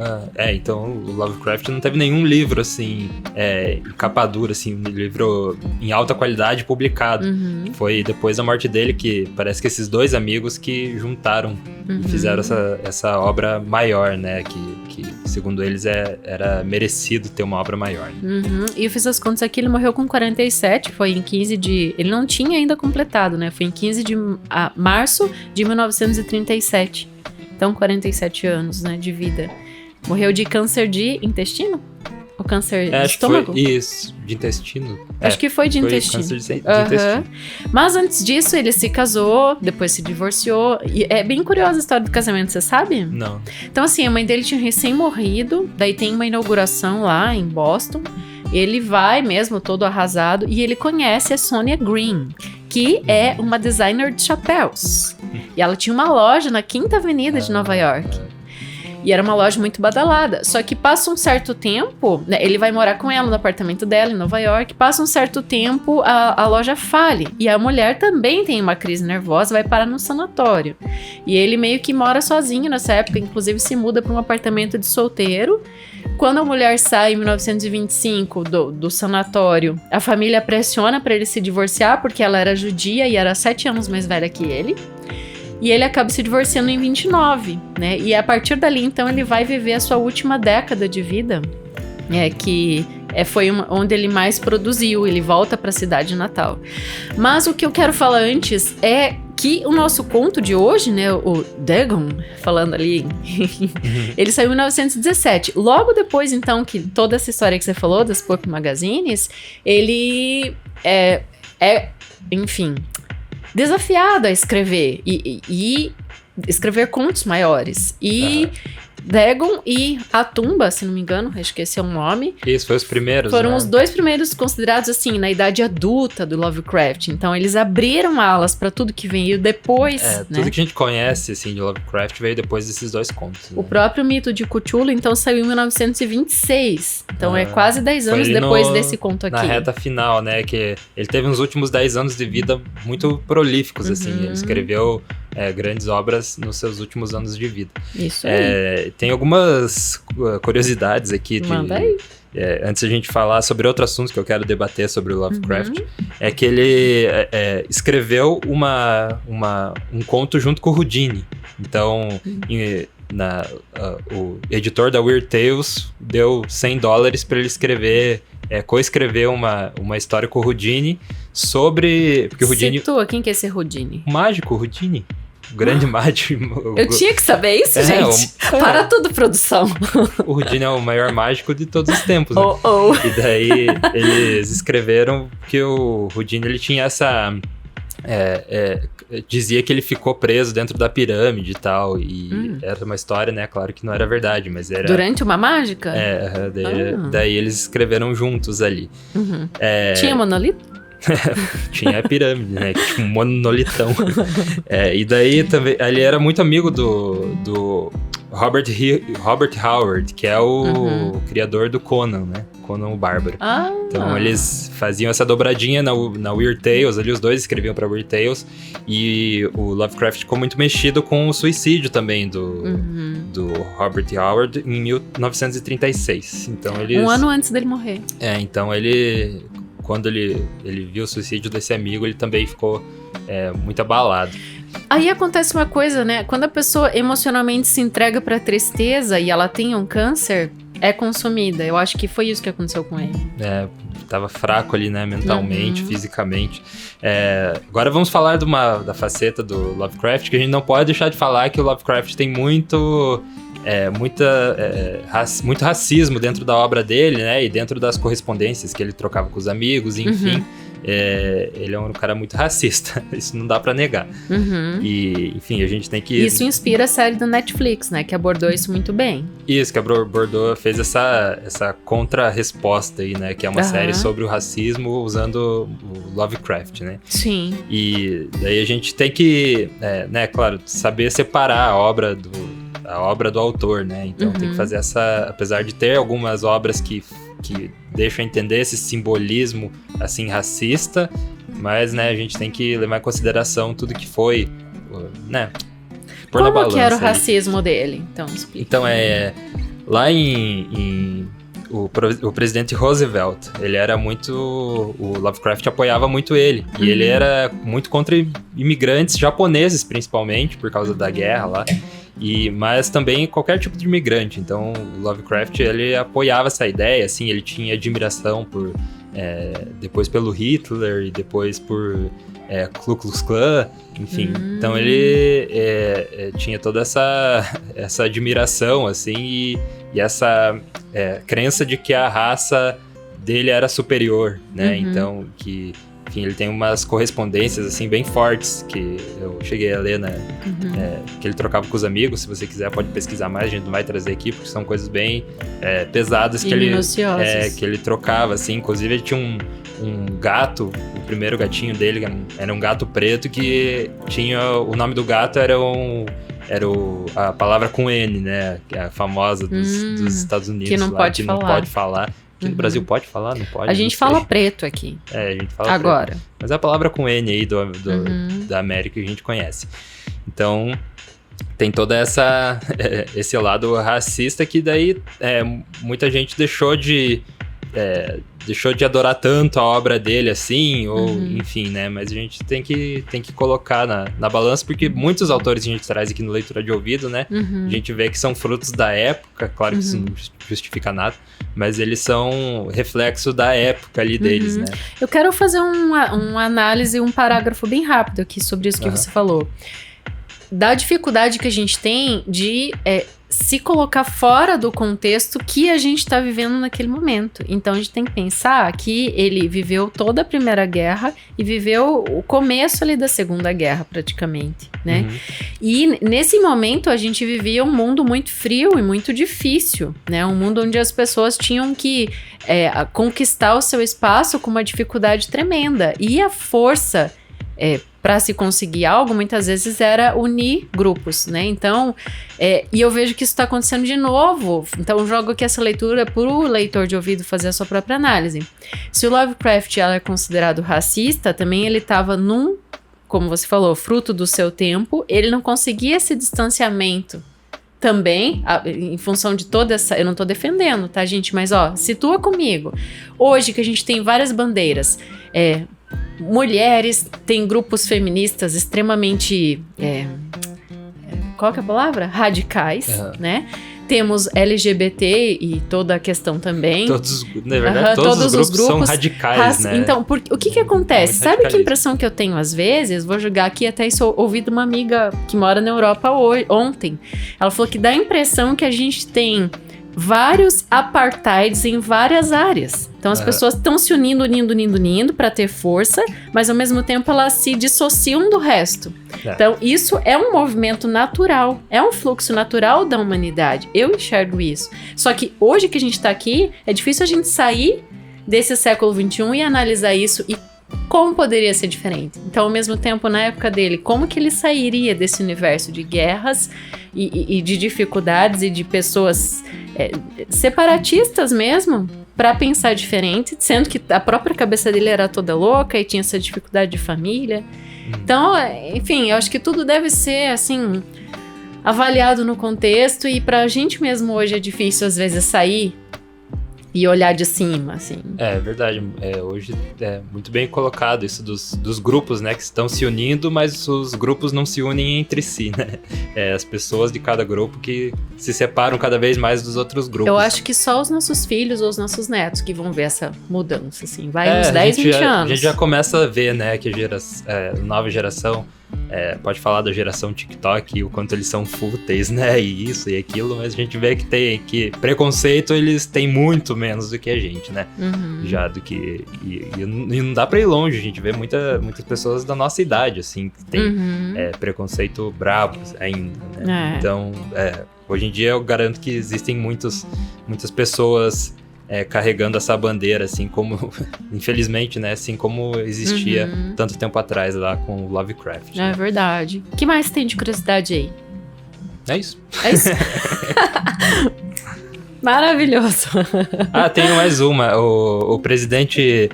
Então o Lovecraft não teve nenhum livro, assim, em capa dura, assim, um livro em alta qualidade publicado. Foi depois da morte dele que parece que esses dois amigos que juntaram e fizeram essa obra maior, né? Que segundo eles era merecido ter uma obra maior. Né? E eu fiz as contas aqui, ele morreu com 47, foi em 15 de... Ele não tinha ainda completado, né? Foi em 15 de março de 1937. Então, 47 anos, né, de vida. Morreu de câncer de intestino? Ou câncer de estômago? Isso, de intestino. Acho que foi de intestino. Câncer de intestino. Mas antes disso, ele se casou, depois se divorciou. E é bem curiosa a história do casamento, você sabe? Não. Então, assim, a mãe dele tinha recém-morrido, daí tem uma inauguração lá em Boston. Ele vai mesmo, todo arrasado, e ele conhece a Sonia Green, que é uma designer de chapéus. E ela tinha uma loja na Quinta Avenida de Nova York. E era uma loja muito badalada. Só que passa um certo tempo, né, ele vai morar com ela no apartamento dela em Nova York. Passa um certo tempo, a loja fale. E a mulher também tem uma crise nervosa, vai parar no sanatório. E ele meio que mora sozinho nessa época, inclusive se muda para um apartamento de solteiro. Quando a mulher sai em 1925 do sanatório, a família pressiona para ele se divorciar, porque ela era judia e era 7 anos mais velha que ele. E ele acaba se divorciando em 29, né? E a partir dali, então, ele vai viver a sua última década de vida, foi onde ele mais produziu. Ele volta para a cidade natal. Mas o que eu quero falar antes é que o nosso conto de hoje, né, o Dagon, falando ali, ele saiu em 1917. Logo depois, então, que toda essa história que você falou das Pulp Magazines, ele enfim, desafiado a escrever e escrever contos maiores. E Dagon e A Tumba, se não me engano, acho que esse é o nome. Isso, foi os primeiros, foram, né? Os dois primeiros considerados, assim, na idade adulta do Lovecraft. Então, eles abriram alas para tudo que veio depois, né? Tudo que a gente conhece, assim, de Lovecraft veio depois desses dois contos. Né? O próprio mito de Cthulhu, então, saiu em 1926. Então, é quase 10 anos depois desse conto aqui. Na reta final, né? Que ele teve uns últimos 10 anos de vida muito prolíficos, assim. Ele escreveu grandes obras nos seus últimos anos de vida. Isso aí. Tem algumas curiosidades aqui. Manda aí. Antes de a gente falar sobre outro assunto que eu quero debater sobre o Lovecraft, é que ele escreveu um conto junto com o Houdini. Então, o editor da Weird Tales deu $100 para ele coescrever uma história com o Houdini sobre... Porque o Houdini... Situa, quem que é esse Houdini? O mágico Houdini. O grande mágico. Eu tinha que saber isso, gente. Para tudo, produção. O Houdini é o maior mágico de todos os tempos. Né? Oh. E daí eles escreveram que o Houdini ele tinha dizia que ele ficou preso dentro da pirâmide e tal, e era uma história, né, claro que não era verdade, mas era... Durante uma mágica? Daí eles escreveram juntos ali. Tinha monolito? Tinha a pirâmide, né, que tinha um monolitão. E daí também, ele era muito amigo do Robert Howard, que é o criador do Conan, né? Conan o Bárbaro. Então eles faziam essa dobradinha na Weird Tales, ali os dois escreviam pra Weird Tales, e o Lovecraft ficou muito mexido com o suicídio também do Robert Howard em 1936. Então eles... Um ano antes dele morrer. Então ele... Quando ele viu o suicídio desse amigo, ele também ficou muito abalado. Aí acontece uma coisa, né? Quando a pessoa emocionalmente se entrega pra tristeza e ela tem um câncer, é consumida. Eu acho que foi isso que aconteceu com ele. Tava fraco ali, né? Mentalmente, fisicamente. Agora vamos falar da faceta do Lovecraft, que a gente não pode deixar de falar que o Lovecraft tem muito racismo dentro da obra dele, né? E dentro das correspondências que ele trocava com os amigos, enfim. Ele é um cara muito racista, isso não dá pra negar. E, enfim, a gente tem que... Isso inspira a série do Netflix, né? Que abordou isso muito bem. Isso, que abordou, fez essa contra-resposta aí, né? Que é uma série sobre o racismo usando o Lovecraft, né? Sim. E daí a gente tem que, né, claro, saber separar a obra do autor, né? Então tem que fazer apesar de ter algumas obras que deixam entender esse simbolismo, assim, racista, mas, né, a gente tem que levar em consideração tudo que foi, né, pôr na balança. Como que era o racismo dele? Então, explica. Então, lá o presidente Roosevelt, ele era muito... O Lovecraft apoiava muito ele, e ele era muito contra imigrantes japoneses, principalmente, por causa da guerra lá. Mas também qualquer tipo de imigrante. Então o Lovecraft, ele apoiava essa ideia, assim, ele tinha admiração por depois pelo Hitler e depois por Ku Klux Klan, enfim. Então ele tinha toda essa admiração, assim, e essa crença de que a raça dele era superior, né? Então que... Enfim, ele tem umas correspondências, assim, bem fortes, que eu cheguei a ler, né? Que ele trocava com os amigos. Se você quiser, pode pesquisar mais, a gente não vai trazer aqui, porque são coisas bem pesadas que ele trocava, assim. Inclusive, ele tinha um gato, o primeiro gatinho dele era um gato preto, que tinha... O nome do gato era a palavra com N, né? Que é a famosa dos Estados Unidos. Que não lá, pode que falar. Não pode falar. Aqui no Brasil pode falar? Não pode? A gente fala preto aqui. A gente fala agora. Preto. Mas é a palavra com N aí da América que a gente conhece. Então, tem toda esse lado racista que daí muita gente deixou de adorar tanto a obra dele assim, ou enfim, né? Mas a gente tem que colocar na balança, porque muitos autores que a gente traz aqui no Leitura de Ouvido, né? A gente vê que são frutos da época, claro que isso não justifica nada, mas eles são reflexo da época ali deles, né? Eu quero fazer uma análise, um parágrafo bem rápido aqui sobre isso que você falou. Da dificuldade que a gente tem de se colocar fora do contexto que a gente está vivendo naquele momento. Então a gente tem que pensar que ele viveu toda a Primeira Guerra e viveu o começo ali da Segunda Guerra, praticamente, né? E nesse momento a gente vivia um mundo muito frio e muito difícil, né? Um mundo onde as pessoas tinham que conquistar o seu espaço com uma dificuldade tremenda. E a força para se conseguir algo, muitas vezes era unir grupos, né? Então, e eu vejo que isso está acontecendo de novo. Então, eu jogo aqui essa leitura para o leitor de ouvido fazer a sua própria análise. Se o Lovecraft é considerado racista, também ele estava como você falou, fruto do seu tempo, ele não conseguia esse distanciamento também, em função de toda essa... Eu não tô defendendo, tá, gente? Mas, situa comigo. Hoje, que a gente tem várias bandeiras, mulheres, tem grupos feministas extremamente... qual que é a palavra? Radicais, né? Temos LGBT e toda a questão também. Na verdade, todos os grupos são radicais, né? Então, o que acontece? Sabe que impressão que eu tenho às vezes? Vou jogar aqui, até isso ouvi de uma amiga que mora na Europa ontem. Ela falou que dá a impressão que a gente tem vários apartheids em várias áreas. Então as pessoas estão se unindo para ter força, mas ao mesmo tempo elas se dissociam do resto. Então isso é um movimento natural, é um fluxo natural da humanidade. Eu enxergo isso. Só que hoje que a gente está aqui, é difícil a gente sair desse século XXI e analisar isso e como poderia ser diferente. Então, ao mesmo tempo, na época dele, como que ele sairia desse universo de guerras e de dificuldades e de pessoas separatistas mesmo, para pensar diferente, sendo que a própria cabeça dele era toda louca e tinha essa dificuldade de família. Então, enfim, eu acho que tudo deve ser, assim, avaliado no contexto, e pra gente mesmo hoje é difícil, às vezes, sair e olhar de cima, assim. É verdade. Hoje é muito bem colocado isso dos grupos, né? Que estão se unindo, mas os grupos não se unem entre si, né? As pessoas de cada grupo que se separam cada vez mais dos outros grupos. Eu acho que só os nossos filhos ou os nossos netos que vão ver essa mudança, assim. Vai uns 10, 20 anos. A gente já começa a ver, né? Que a nova geração... pode falar da geração TikTok e o quanto eles são fúteis, né? E isso e aquilo, mas a gente vê que preconceito eles têm muito menos do que a gente, né? Já do que... E não dá pra ir longe, a gente vê muitas pessoas da nossa idade, assim, que tem preconceito brabo ainda, né? Então, hoje em dia eu garanto que existem muitas pessoas... carregando essa bandeira, assim como, infelizmente, né, assim como existia tanto tempo atrás lá com o Lovecraft. É verdade. O que mais tem de curiosidade aí? É isso. É isso? Maravilhoso. Tem mais uma. O presidente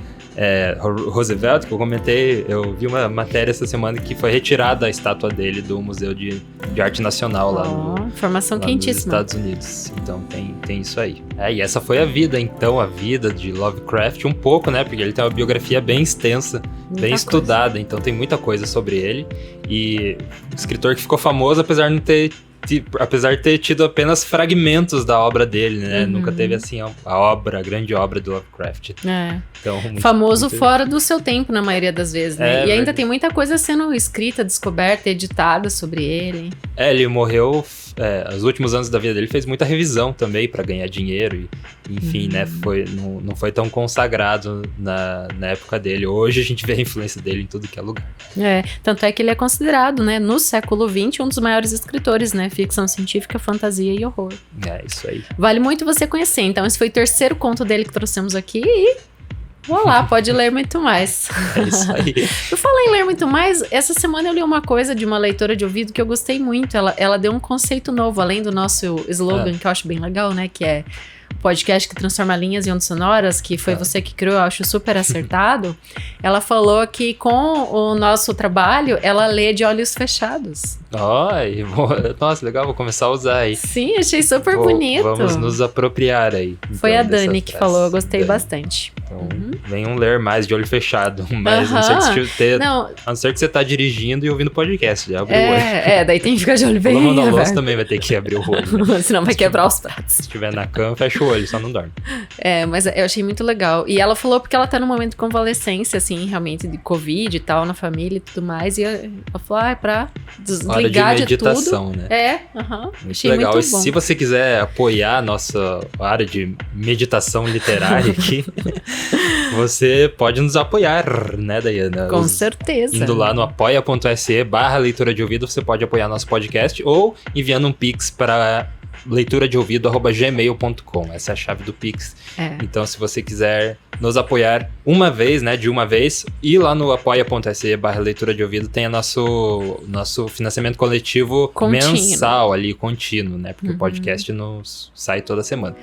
Roosevelt, que eu comentei, eu vi uma matéria essa semana que foi retirada a estátua dele do Museu de Arte Nacional lá informação lá quentíssima. nos Estados Unidos. Então tem isso aí. E essa foi a vida de Lovecraft, um pouco, né? Porque ele tem uma biografia bem extensa, bem estudada, então tem muita coisa sobre ele. E o escritor que ficou famoso, apesar de ter tido apenas fragmentos da obra dele, né? Nunca teve, assim, a grande obra do Lovecraft. Então, famoso fora do seu tempo, na maioria das vezes, né? E ainda tem muita coisa sendo escrita, descoberta, editada sobre ele. Ele morreu... os últimos anos da vida dele fez muita revisão também para ganhar dinheiro e enfim, né, não foi tão consagrado na época dele. Hoje a gente vê a influência dele em tudo que é lugar. Tanto é que ele é considerado, né, no século XX, um dos maiores escritores, né, ficção científica, fantasia e horror. Isso aí. Vale muito você conhecer. Então esse foi o terceiro conto dele que trouxemos aqui e... vou lá, pode ler muito mais. É isso aí. Eu falei em ler muito mais, essa semana eu li uma coisa de uma leitora de ouvido que eu gostei muito. Ela deu um conceito novo, além do nosso slogan, que eu acho bem legal, né? Que é o podcast que transforma linhas em ondas sonoras, que foi você que criou, eu acho super acertado. Ela falou que com o nosso trabalho, ela lê de olhos fechados. Nossa, legal, vou começar a usar aí. Sim, achei super bonito. Vamos nos apropriar aí. Então, foi a Dani que falou, eu gostei bastante. Então, venham ler mais de olho fechado. Mas a não ser que você tá dirigindo e ouvindo podcast, já abriu o olho. Daí tem que ficar de olho bem aberto. aberto. Louça também vai ter que abrir o olho. Né? Senão vai quebrar os pratos. Se estiver na cama, fecha o olho, só não dorme. Mas eu achei muito legal. E ela falou porque ela tá num momento de convalescência, assim, realmente, de Covid e tal, na família e tudo mais. E ela falou, pra desligar de meditação, tudo. Né? Muito achei legal. Muito e bom. Se você quiser apoiar a nossa área de meditação literária aqui, você pode nos apoiar, né, Dayana? Com certeza. Indo lá no apoia.se/leitura de ouvido, você pode apoiar nosso podcast ou enviando um pix para leituradeouvido@gmail.com. Essa é a chave do Pix. Então, se você quiser nos apoiar uma vez, né, de uma vez, e lá no apoia.se/leitura de ouvido tem nosso financiamento coletivo contínuo. Mensal ali, contínuo, né, porque o podcast nos sai toda semana.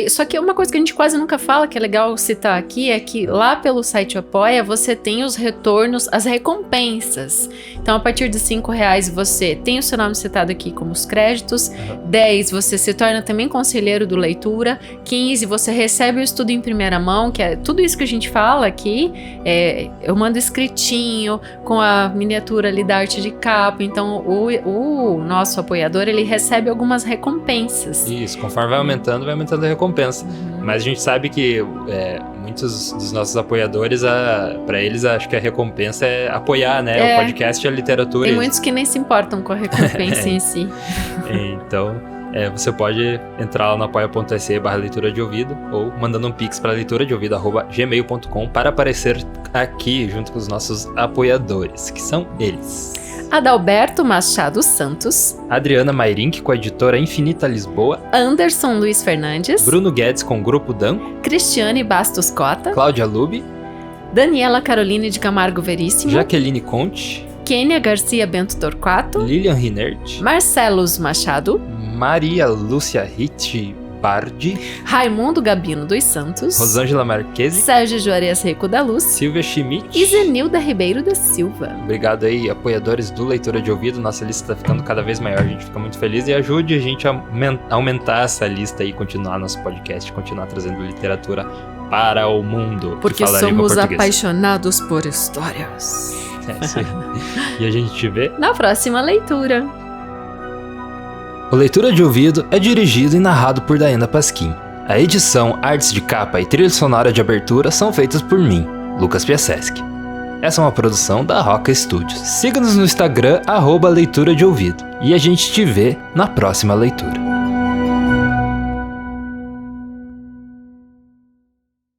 Só que uma coisa que a gente quase nunca fala, que é legal citar aqui, é que lá pelo site Apoia, você tem os retornos, as recompensas. Então, a partir de R$5 você tem o seu nome citado aqui como os créditos, 10 você se torna também conselheiro do Leitura, 15 você recebe o estudo em primeira mão, que é tudo isso que a gente fala aqui, eu mando escritinho, com a miniatura ali da arte de capa, então o nosso apoiador, ele recebe algumas recompensas. Isso, conforme vai aumentando a recompensa. Mas a gente sabe que muitos dos nossos apoiadores, para eles, acho que a recompensa é apoiar, né, o podcast e a literatura. Tem muitos que nem se importam com a recompensa em si. Então, você pode entrar lá no apoia.se/leitura de ouvido ou mandando um pix para leituradeouvido@gmail.com para aparecer aqui junto com os nossos apoiadores, que são eles: Adalberto Machado Santos, Adriana Mairink com a editora Infinita Lisboa, Anderson Luiz Fernandes, Bruno Guedes com o Grupo Danco, Cristiane Bastos Cota, Cláudia Lubi, Daniela Caroline de Camargo Veríssimo, Jaqueline Conte, Kênia Garcia Bento Torquato, Lilian Rinert, Marcelos Machado, Maria Lúcia Ritti Bardi, Raimundo Gabino dos Santos, Rosângela Marquesi, Sérgio Juarez Rico da Luz, Silvia Schmidt e Zenilda Ribeiro da Silva. Obrigado aí, apoiadores do Leitura de Ouvido. Nossa lista tá ficando cada vez maior, a gente fica muito feliz e ajude a gente a aumentar essa lista e continuar nosso podcast, continuar trazendo literatura para o mundo. Porque somos apaixonados por histórias. Sim. E a gente te vê na próxima leitura. O Leitura de Ouvido é dirigido e narrado por Diana Pasquim. A edição, artes de capa e trilha sonora de abertura são feitas por mim, Lucas Piasecki. Essa é uma produção da Roca Studios. Siga-nos no Instagram, @leitura de ouvido. E a gente te vê na próxima leitura.